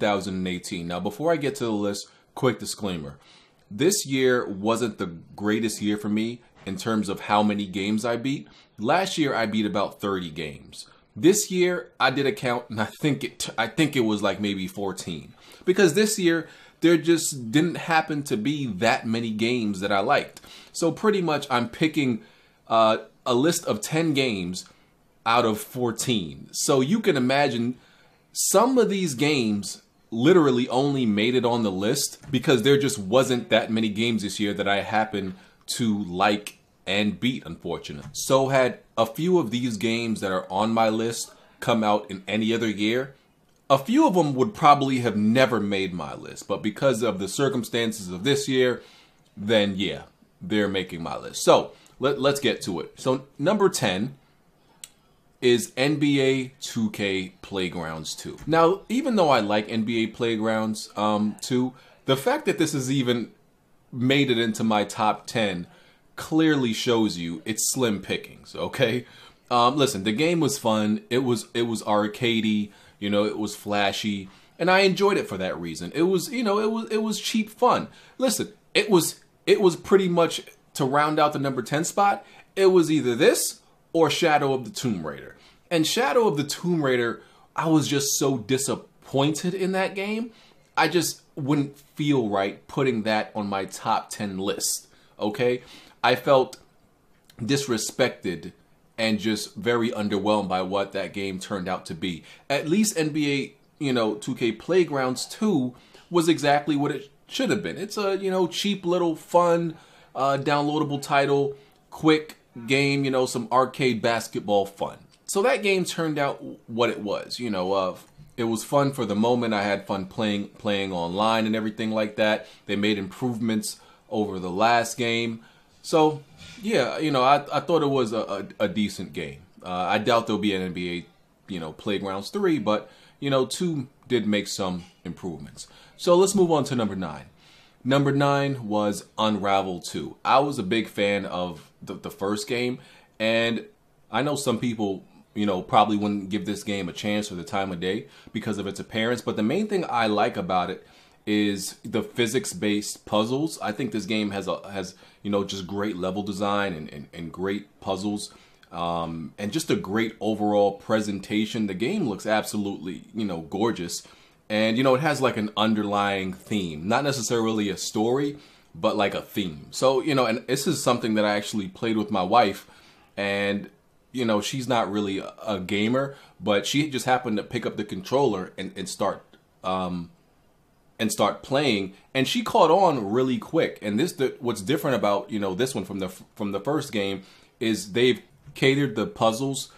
2018. Now, before I get to the list, quick disclaimer. This year wasn't the greatest year for me in terms of how many games I beat. Last year, I beat about 30 games. This year, I did a count, and I think it was like maybe 14. Because this year, there just didn't happen to be that many games that I liked. So pretty much, I'm picking a list of 10 games out of 14. So you can imagine some of these games literally only made it on the list because there just wasn't that many games this year that I happened to like and beat, unfortunately. So had a few of these games that are on my list come out in any other year, a few of them would probably have never made my list. But because of the circumstances of this year, then yeah, they're making my list. So let's get to it. So number 10 is NBA 2K Playgrounds 2. Now, even though I like NBA Playgrounds 2, the fact that this has even made it into my top 10 clearly shows you it's slim pickings, okay? Listen, the game was fun. It was arcadey, you know, it was flashy, and I enjoyed it for that reason. It was, you know, it was cheap fun. Listen, it was pretty much, to round out the number 10 spot, it was either this or Shadow of the Tomb Raider. And Shadow of the Tomb Raider, I was just so disappointed in that game. I just wouldn't feel right putting that on my top 10 list, okay? I felt disrespected and just very underwhelmed by what that game turned out to be. At least NBA, you know, 2K Playgrounds 2 was exactly what it should have been. It's a, you know, cheap little fun, downloadable title, quick game, you know, some arcade basketball fun. So that game turned out what it was, you know, it was fun for the moment. I had fun playing online and everything like that. They made improvements over the last game. So, yeah, you know, I thought it was a decent game. I doubt there'll be an NBA, you know, Playgrounds 3, but, you know, 2 did make some improvements. So let's move on to number 9. Number 9 was Unravel 2. I was a big fan of the first game, and I know some people, you know, probably wouldn't give this game a chance or the time of day because of its appearance, but the main thing I like about it is the physics-based puzzles. I think this game has you know, just great level design and great puzzles, and just a great overall presentation. The game looks absolutely, you know, gorgeous. And, you know, it has like an underlying theme, not necessarily a story, but like a theme. So, you know, and this is something that I actually played with my wife, and, you know, she's not really a gamer, but she just happened to pick up the controller and start playing, and she caught on really quick. And what's different about, you know, this one from the first game is they've catered the puzzles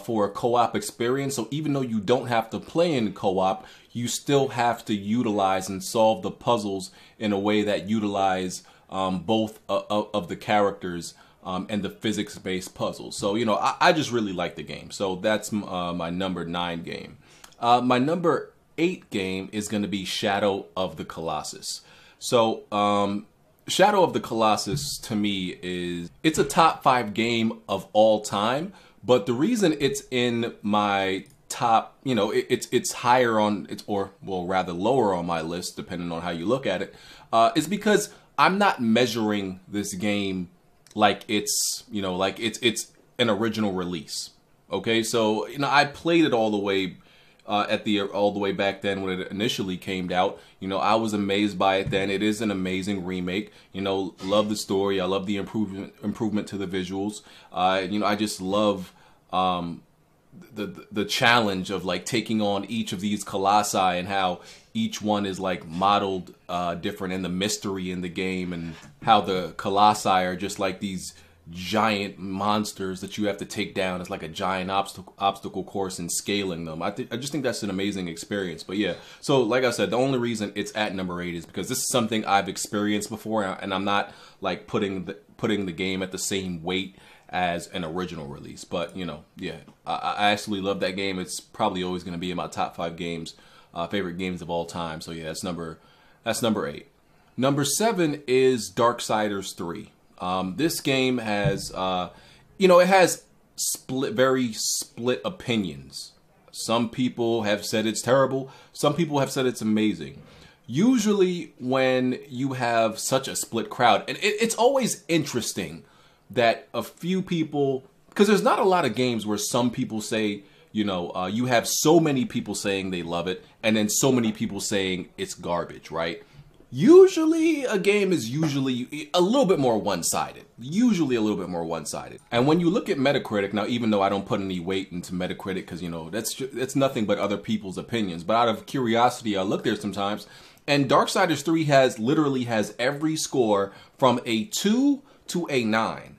for a co-op experience. So even though you don't have to play in co-op, you still have to utilize and solve the puzzles in a way that utilize both of the characters and the physics-based puzzles. So, you know, I just really like the game. So that's my number 9 game. My number 8 game is going to be Shadow of the Colossus. So, Shadow of the Colossus to me it's a top 5 game of all time, but the reason it's in my top, you know, it's higher on rather lower on my list, depending on how you look at it, is because I'm not measuring this game like it's, you know, like it's an original release. Okay, so, you know, I played it all the way back then when it initially came out. You know, I was amazed by it then. It is an amazing remake. You know, love the story. I love the improvement to the visuals. You know, I just love the challenge of like taking on each of these colossi and how each one is like modeled different, and the mystery in the game, and how the colossi are just like these giant monsters that you have to take down. It's like a giant obstacle course and scaling them. I just think that's an amazing experience. But yeah, so like I said, the only reason it's at number 8 is because this is something I've experienced before, and I'm not like putting the game at the same weight as an original release. But, you know, yeah, I actually love that game. It's probably always going to be in my top 5 games, favorite games of all time. So yeah, that's number 8. Number 7 is Darksiders 3. This game has, you know, it has very split opinions Some people have said it's terrible. Some people have said it's amazing. Usually when you have such a split crowd, and it's always interesting that a few people, because there's not a lot of games where some people say, you have so many people saying they love it, and then so many people saying it's garbage, right? Usually a game is usually a little bit more one-sided. Usually a little bit more one-sided. And when you look at Metacritic, now even though I don't put any weight into Metacritic because, that's nothing but other people's opinions. But out of curiosity, I look there sometimes. And Darksiders 3 literally has every score from a 2 to a 9.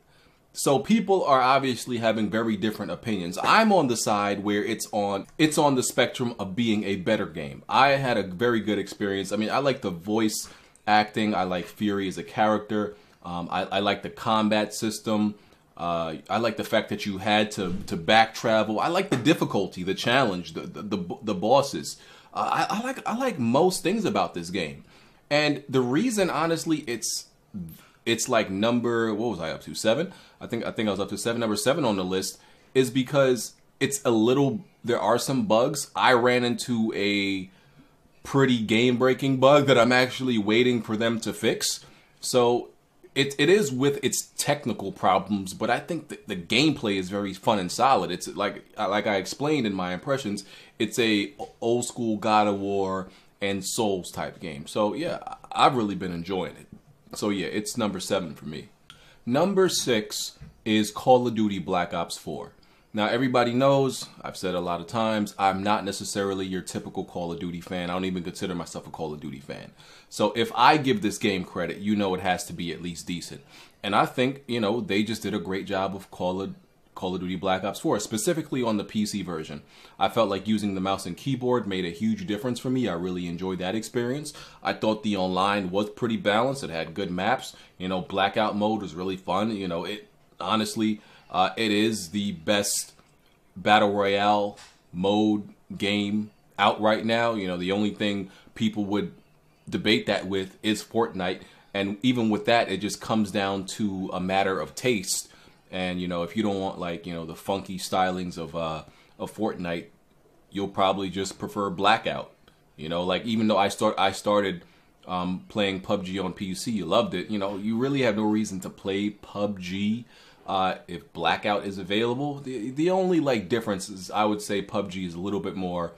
So people are obviously having very different opinions. I'm on the side where it's on the spectrum of being a better game. I had a very good experience. I mean, I like the voice acting. I like Fury as a character. I like the combat system. I like the fact that you had to back travel. I like the difficulty, the challenge, the bosses. I like most things about this game. And the reason, honestly, it's like number, what was I up to? 7? I think I was up to 7. Number 7 on the list is because there are some bugs. I ran into a pretty game-breaking bug that I'm actually waiting for them to fix. So it is with its technical problems, but I think the gameplay is very fun and solid. It's like I explained in my impressions, it's a old school God of War and Souls type game. So yeah, I've really been enjoying it. So yeah, it's number 7 for me. Number 6 is Call of Duty Black Ops 4. Now everybody knows, I've said a lot of times, I'm not necessarily your typical Call of Duty fan. I don't even consider myself a Call of Duty fan. So if I give this game credit, it has to be at least decent. And I think, they just did a great job of Call of Duty Black Ops 4, specifically on the PC version. I felt like using the mouse and keyboard made a huge difference for me. I really enjoyed that experience. I thought the online was pretty balanced. It had good maps. Blackout mode was really fun. Honestly, it is the best Battle Royale mode game out right now. The only thing people would debate that with is Fortnite. And even with that, it just comes down to a matter of taste. And, if you don't want, the funky stylings of Fortnite, you'll probably just prefer Blackout. Even though I started playing PUBG on PC, you loved it. You really have no reason to play PUBG if Blackout is available. The only, difference is I would say PUBG is a little bit more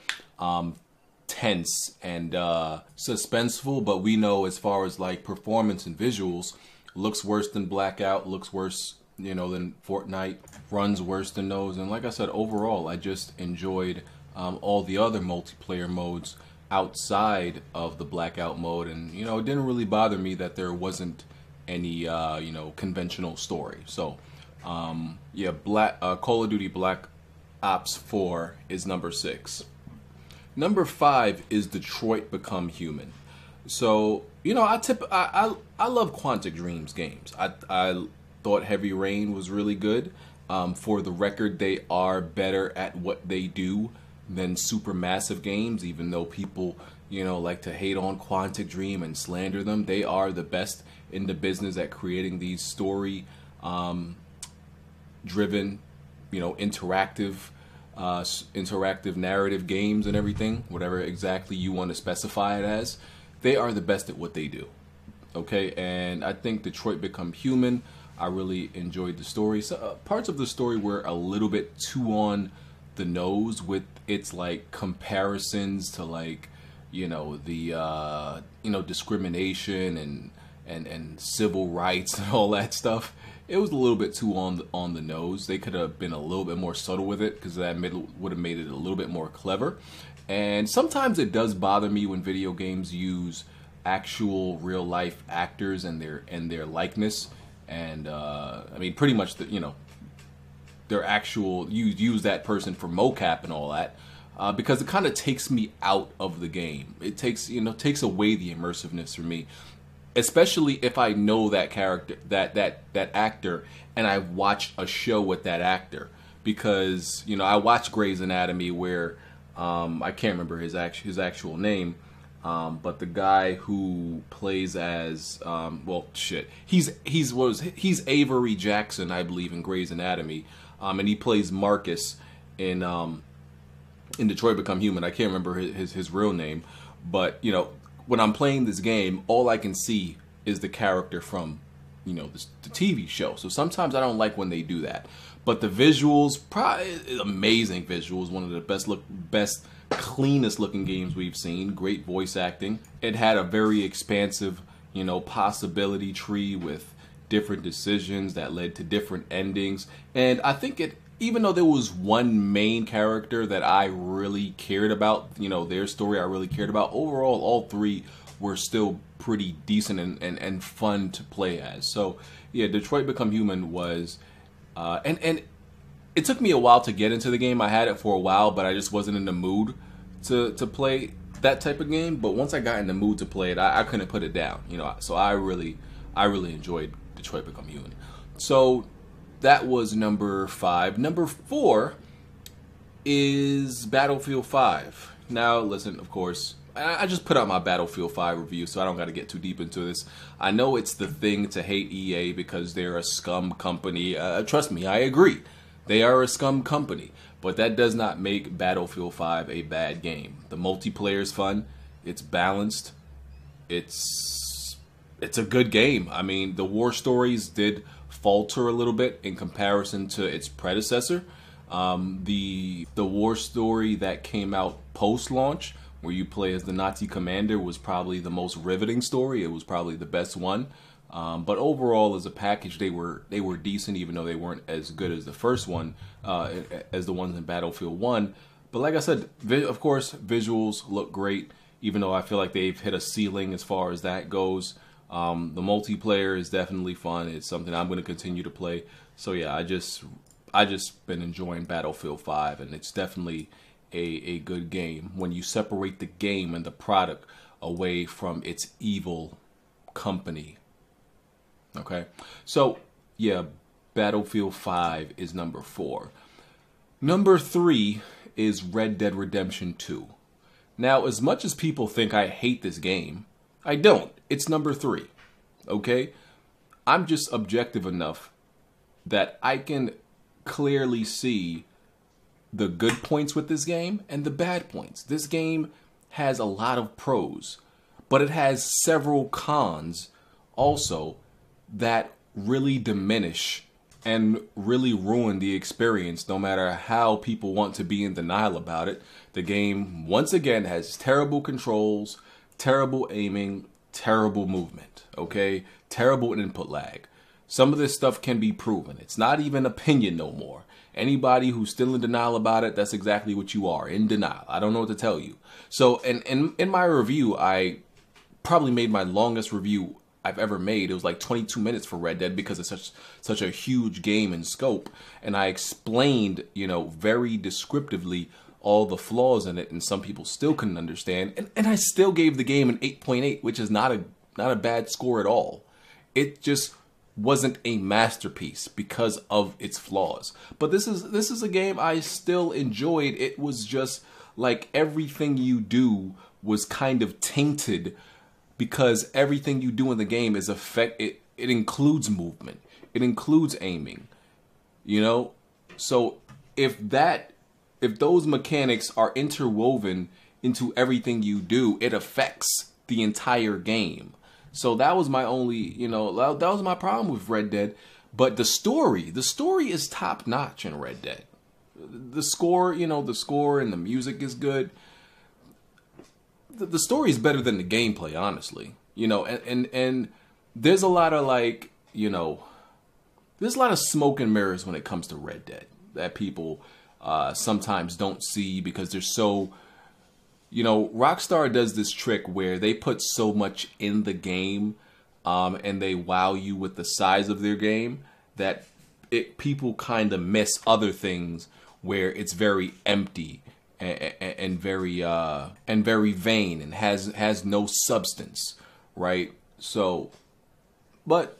tense and suspenseful. But we know as far as, performance and visuals, looks worse than Blackout, looks worse than Fortnite, runs worse than those. And like I said, overall, I just enjoyed all the other multiplayer modes outside of the Blackout mode. And, it didn't really bother me that there wasn't any, conventional story. So, yeah, Call of Duty Black Ops 4 is number 6. Number 5 is Detroit Become Human. So, I love Quantic Dream's games. I thought Heavy Rain was really good. For the record, they are better at what they do than Supermassive Games, even though people, like to hate on Quantic Dream and slander them. They are the best in the business at creating these story driven, interactive narrative games and everything, whatever exactly you want to specify it as. They are the best at what they do. Okay, and I think Detroit Become Human, I really enjoyed the story. So, parts of the story were a little bit too on the nose with its comparisons to discrimination and civil rights and all that stuff. It was a little bit too on the nose. They could have been a little bit more subtle with it, because that would have made it a little bit more clever. And sometimes it does bother me when video games use actual real life actors and their likeness. And pretty much their actual, you use that person for mocap and all that, because it kind of takes me out of the game. It takes away the immersiveness for me, especially if I know that character, that actor, and I've watched a show with that actor. Because I watched Grey's Anatomy, where I can't remember his actual name. But the guy who plays as he's Avery Jackson, I believe, in Grey's Anatomy, and he plays Marcus in in Detroit Become Human. I can't remember his real name, but you know, when I'm playing this game, all I can see is the character from, you know, the TV show. So sometimes I don't like when they do that. But the visuals, probably amazing visuals. One of the best, cleanest looking games we've seen. Great voice acting. It had a very expansive, you know, possibility tree with different decisions that led to different endings. And I think it, even though there was one main character that I really cared about, you know, their story I really cared about, overall, all three were still pretty decent and fun to play as. So, yeah, Detroit Become Human was, and it took me a while to get into the game. I had it for a while, but I just wasn't in the mood to play that type of game. But once I got in the mood to play it, I couldn't put it down, you know. So I really enjoyed Detroit Become Human. So that was number 5. Number 4 is Battlefield 5. Now, listen, of course, I just put out my Battlefield 5 review, so I don't got to get too deep into this. I know it's the thing to hate EA because they're a scum company. Trust me, I agree. They are a scum company. But that does not make Battlefield 5 a bad game. The multiplayer is fun. It's balanced. It's a good game. I mean, the war stories did falter a little bit in comparison to its predecessor. The war story that came out post-launch, where you play as the Nazi commander, was probably the most riveting story. It was probably the best one. But overall, as a package, they were decent, even though they weren't as good as the first one, as the ones in Battlefield 1. But like I said, of course, visuals look great, even though I feel like they've hit a ceiling as far as that goes. The multiplayer is definitely fun. It's something I'm going to continue to play. So yeah, I just been enjoying Battlefield 5, and it's definitely a good game when you separate the game and the product away from its evil company. Okay, so yeah, Battlefield 5 is number 4. Number 3 is Red Dead Redemption 2. Now, as much as people think I hate this game, I don't. It's number 3. Okay, I'm just objective enough that I can clearly see the good points with this game and the bad points. This game has a lot of pros, but it has several cons also that really diminish and really ruin the experience, no matter how people want to be in denial about it. The game, once again, has terrible controls, terrible aiming, terrible movement, okay? Terrible input lag. Some of this stuff can be proven. It's not even opinion no more. Anybody who's still in denial about it, that's exactly what you are, in denial. I don't know what to tell you. So in my review, I probably made my longest review I've ever made. It was like 22 minutes for Red Dead because it's such a huge game in scope. And I explained, you know, very descriptively all the flaws in it, and some people still couldn't understand. And I still gave the game an 8.8, which is not a bad score at all. It just wasn't a masterpiece because of its flaws. But this is a game I still enjoyed. It was just like everything you do was kind of tainted because everything you do in the game is it includes movement. It includes aiming. You know? So if those mechanics are interwoven into everything you do, it affects the entire game. So that was my only, you know, that was my problem with Red Dead. But the story is top notch in Red Dead. The score, you know, the score and the music is good. The story is better than the gameplay, honestly. You know, and there's a lot of like, you know, there's a lot of smoke and mirrors when it comes to Red Dead that people sometimes don't see because they're so, you know, Rockstar does this trick where they put so much in the game and they wow you with the size of their game that people kind of miss other things where it's very empty and very vain and has no substance, right? So, but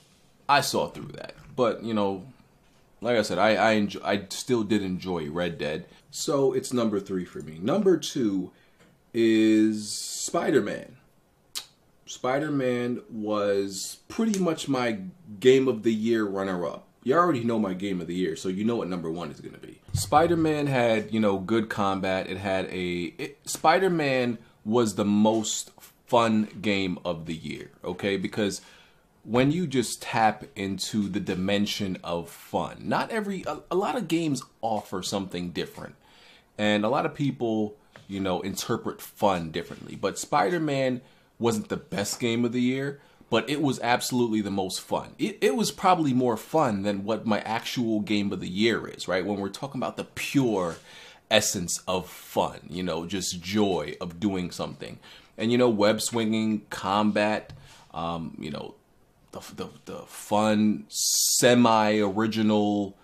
I saw through that. But you know, like I said, I still did enjoy Red Dead. So it's number 3 for me. Number 2 is Spider-Man. Spider-Man was pretty much my Game of the Year runner-up. you already know my game of the year, so you know what number 1 is going to be. Spider-Man had, good combat. It had Spider-Man was the most fun game of the year, okay? Because when you just tap into the dimension of fun, a lot of games offer something different. And a lot of people, interpret fun differently. But Spider-Man wasn't the best game of the year, but it was absolutely the most fun. It was probably more fun than what my actual game of the year is, right? When we're talking about the pure essence of fun, just joy of doing something. And, web swinging, combat, the fun, semi-original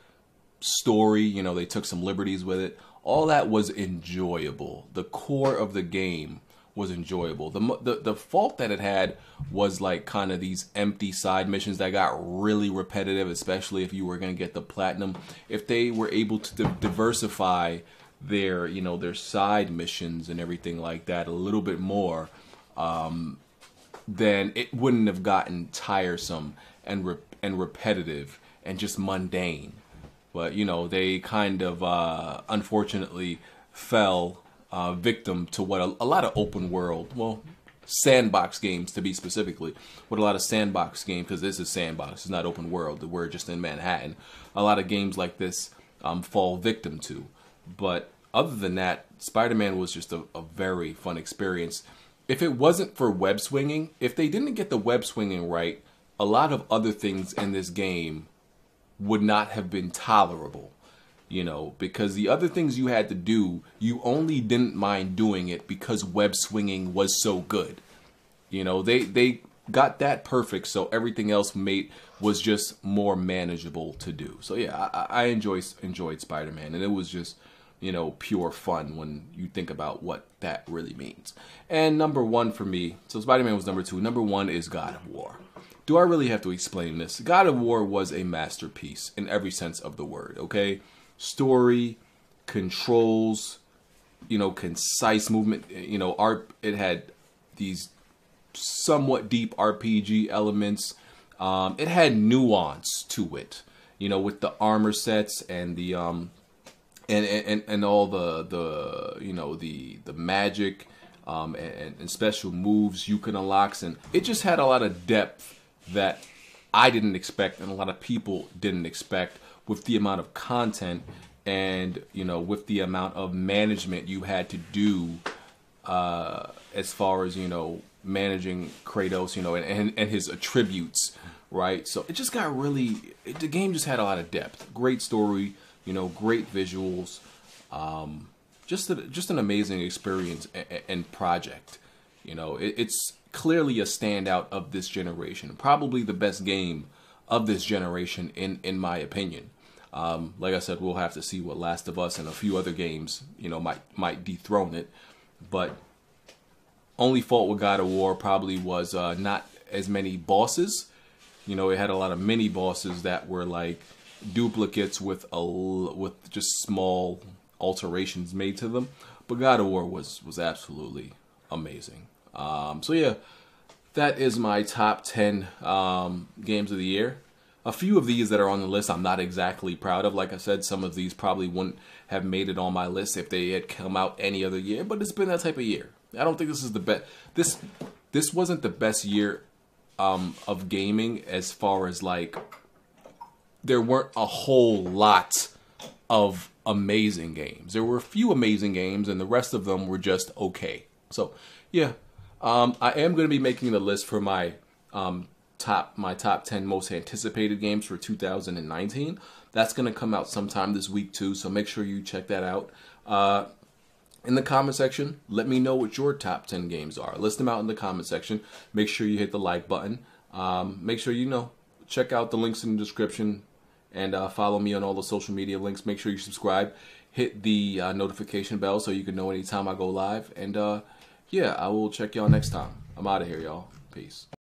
story, they took some liberties with it. All that was enjoyable. The core of the game was enjoyable. The fault that it had was like kind of these empty side missions that got really repetitive, especially if you were going to get the platinum. If they were able to diversify their side missions and everything like that a little bit more, then it wouldn't have gotten tiresome and repetitive and just mundane. But they kind of unfortunately fell victim to what a lot of open world, sandbox games to be specifically, what a lot of sandbox games, because this is sandbox, it's not open world, we're just in Manhattan. A lot of games like this fall victim to. But other than that, Spider-Man was just a very fun experience. If it wasn't for web swinging, if they didn't get the web swinging right, a lot of other things in this game would not have been tolerable. Because the other things you had to do, you only didn't mind doing it because web swinging was so good. They got that perfect, so everything else was just more manageable to do. So yeah, I enjoyed Spider-Man, and it was just, pure fun when you think about what that really means. And number 1 for me, so Spider-Man was number 2. Number 1 is God of War. Do I really have to explain this? God of War was a masterpiece in every sense of the word, okay? Story, controls, concise movement, it had these somewhat deep RPG elements. It had nuance to it, with the armor sets and the and all the magic and special moves you can unlock, and it just had a lot of depth that I didn't expect and a lot of people didn't expect, with the amount of content and with the amount of management you had to do as far as managing Kratos and his attributes, right? So it just got the game just had a lot of depth, great story, great visuals, just an amazing experience and project. It's clearly a standout of this generation, probably the best game of this generation in my opinion. Like I said, we'll have to see what Last of Us and a few other games, might dethrone it. But only fault with God of War probably was not as many bosses. It had a lot of mini bosses that were like duplicates with just small alterations made to them. But God of War was absolutely amazing. So yeah, that is my top 10 games of the year. A few of these that are on the list I'm not exactly proud of. Like I said, some of these probably wouldn't have made it on my list if they had come out any other year, but it's been that type of year. I don't think this is the best. This wasn't the best year of gaming, as far as like there weren't a whole lot of amazing games. There were a few amazing games, and the rest of them were just okay. So yeah, I am going to be making the list for my top 10 most anticipated games for 2019. That's going to come out sometime this week too, so make sure you check that out. In the comment section, let me know what your top 10 games are. List them out in the comment section. Make sure you hit the like button. Make sure check out the links in the description, and follow me on all the social media links. Make sure you subscribe. Hit the notification bell so you can know anytime I go live. And yeah, I will check y'all next time. I'm out of here, y'all. Peace.